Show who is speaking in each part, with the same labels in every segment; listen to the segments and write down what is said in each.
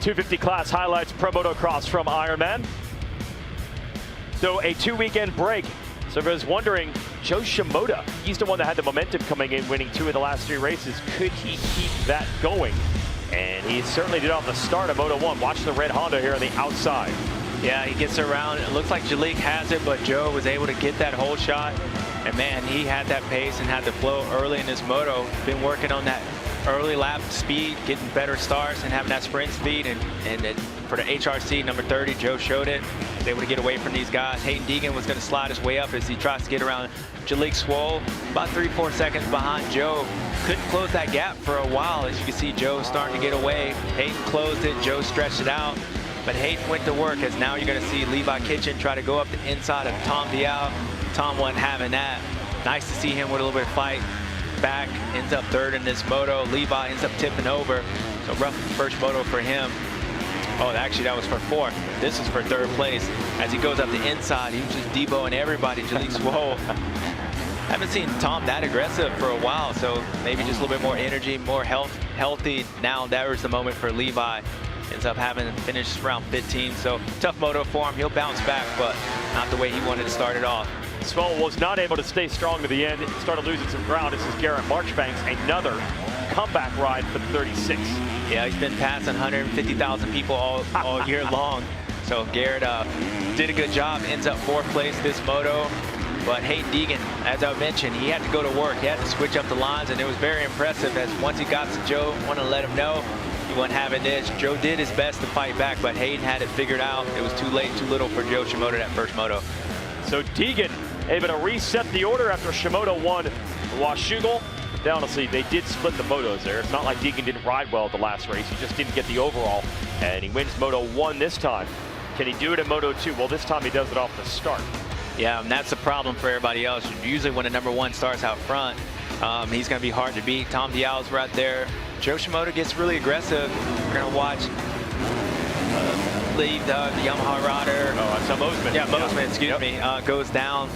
Speaker 1: 250 class highlights pro motocross from Ironman. So a 2-weekend break. So if I was wondering, Joe Shimoda, he's the one that had the momentum coming in, winning 2 of the last 3 races. Could he keep that going? And he certainly did off the start of Moto 1. Watch the red Honda here on the outside.
Speaker 2: Yeah, he gets around. It looks like Jalik has it, but Joe was able to get that whole shot. And man, he had that pace and had the flow early in his moto. Been working on that early lap speed, getting better starts and having that sprint speed. And for the HRC number 30, Joe showed it. Was able to get away from these guys. Hayden Deegan was going to slide his way up as he tries to get around Jalik Swoll. About 3-4 seconds behind Joe. Couldn't close that gap for a while. As you can see, Joe starting to get away. Hayden closed it. Joe stretched it out. But Hayden went to work, as now you're going to see Levi Kitchen try to go up the inside of Tom Vial. Tom wasn't having that. Nice to see him with a little bit of fight back. Ends up third in this moto. Levi ends up tipping over. So rough first moto for him. Oh, actually that was for 4th. This is for 3rd place. As he goes up the inside, he was just deboing everybody. Jalik Swoll. Haven't seen Tom that aggressive for a while, so maybe just a little bit more energy, more healthy. Now that was the moment for Levi. Ends up having finished round 15, so tough moto for him. He'll bounce back, but not the way he wanted to start it off.
Speaker 1: Swoll was not able to stay strong to the end. It started losing some ground. This is Garrett Marchbanks, another comeback ride for the 36.
Speaker 2: Yeah, he's been passing 150,000 people all year long. So Garrett did a good job, ends up 4th place this moto. But Hayden Deegan, as I mentioned, he had to go to work. He had to switch up the lines, and it was very impressive, as once he got to Joe, wanted to let him know he wasn't having this. Joe did his best to fight back, but Hayden had it figured out. It was too late, too little for Joe Shimoda that first moto.
Speaker 1: So Deegan able to reset the order after Shimoda won Washougal. Down to see, they did split the motos there. It's not like Deegan didn't ride well at the last race. He just didn't get the overall, and he wins Moto 1 this time. Can he do it in Moto 2? Well, this time he does it off the start.
Speaker 2: Yeah, and that's the problem for everybody else. Usually when a number 1 starts out front, he's going to be hard to beat. Tom Vial's right there. Joe Shimoda gets really aggressive. We're going to watch leave the Yamaha rider.
Speaker 1: Oh, that's Mosman.
Speaker 2: Yeah, Mosman, excuse me, goes down,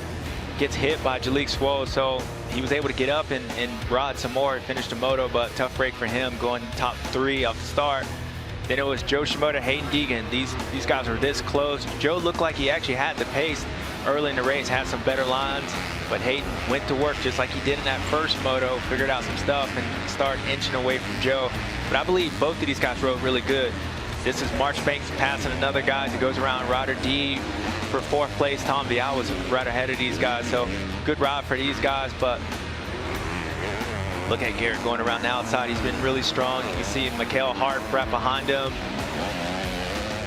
Speaker 2: gets hit by Jalik Swoll. So he was able to get up and ride some more and finish the moto, but tough break for him, going top 3 off the start. Then it was Joe Shimoda, Hayden Deegan. These guys were this close. Joe looked like he actually had the pace early in the race, had some better lines, but Hayden went to work just like he did in that first moto, figured out some stuff and started inching away from Joe. But I believe both of these guys rode really good. This is Marchbanks passing another guy that goes around Ryder D for 4th place. Tom Vial was right ahead of these guys, so good ride for these guys. But look at Garrett going around the outside. He's been really strong. You can see Mikael Hart right behind him.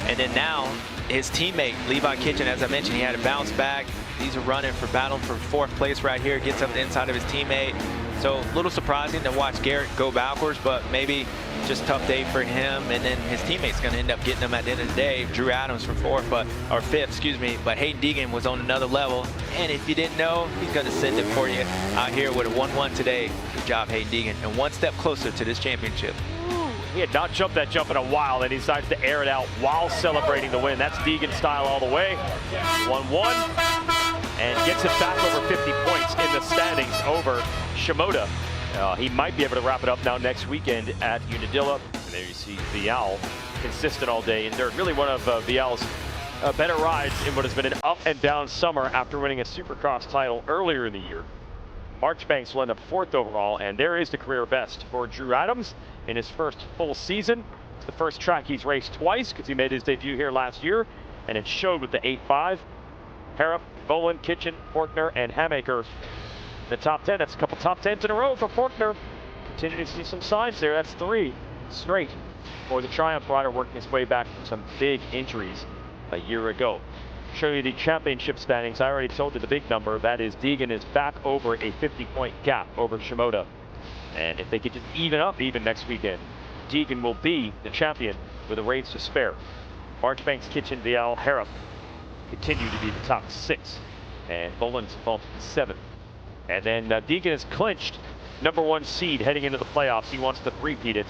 Speaker 2: And then now his teammate, Levi Kitchen, as I mentioned, he had to bounce back. These are running for battling for 4th place right here. Gets up the inside of his teammate. So a little surprising to watch Garrett go backwards, but maybe just tough day for him. And then his teammate's going to end up getting him at the end of the day. Drew Adams for 5th, excuse me. But Hayden Deegan was on another level. And if you didn't know, he's going to send it for you out here with a 1-1 today. Good job, Hayden Deegan. And 1 step closer to this championship.
Speaker 1: He had not jumped that jump in a while, and he decides to air it out while celebrating the win. That's Deegan style all the way. 1-1, and gets it back over 50 points in the standings over Shimoda. He might be able to wrap it up now next weekend at Unadilla. And there you see Vial, consistent all day in dirt. Really one of Vial's better rides in what has been an up and down summer after winning a Supercross title earlier in the year. Marchbanks will end up 4th overall, and there is the career best for Drew Adams in his first full season. It's the first track he's raced twice, because he made his debut here last year, and it showed with the 8.5. Harrop, Boland, Kitchen, Forkner, and Hamaker in the top 10. That's a couple top 10s in a row for Forkner. Continue to see some signs there. That's 3 straight for the Triumph rider, working his way back from some big injuries a year ago. Show you the championship standings. I already told you the big number. That is Deegan is back over a 50-point gap over Shimoda. And if they could just even up even next weekend, Deegan will be the champion with a race to spare. Marchbanks, Kitchen, Vial, Harrop continue to be the top 6. And Boland's vaulted 7th. And then Deegan has clinched number 1 seed heading into the playoffs. He wants to three-peat it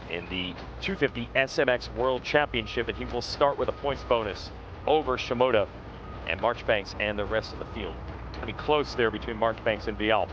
Speaker 1: in the 250 SMX World Championship, and he will start with a points bonus over Shimoda and Marchbanks and the rest of the field. I mean, close there between Marchbanks and Vial.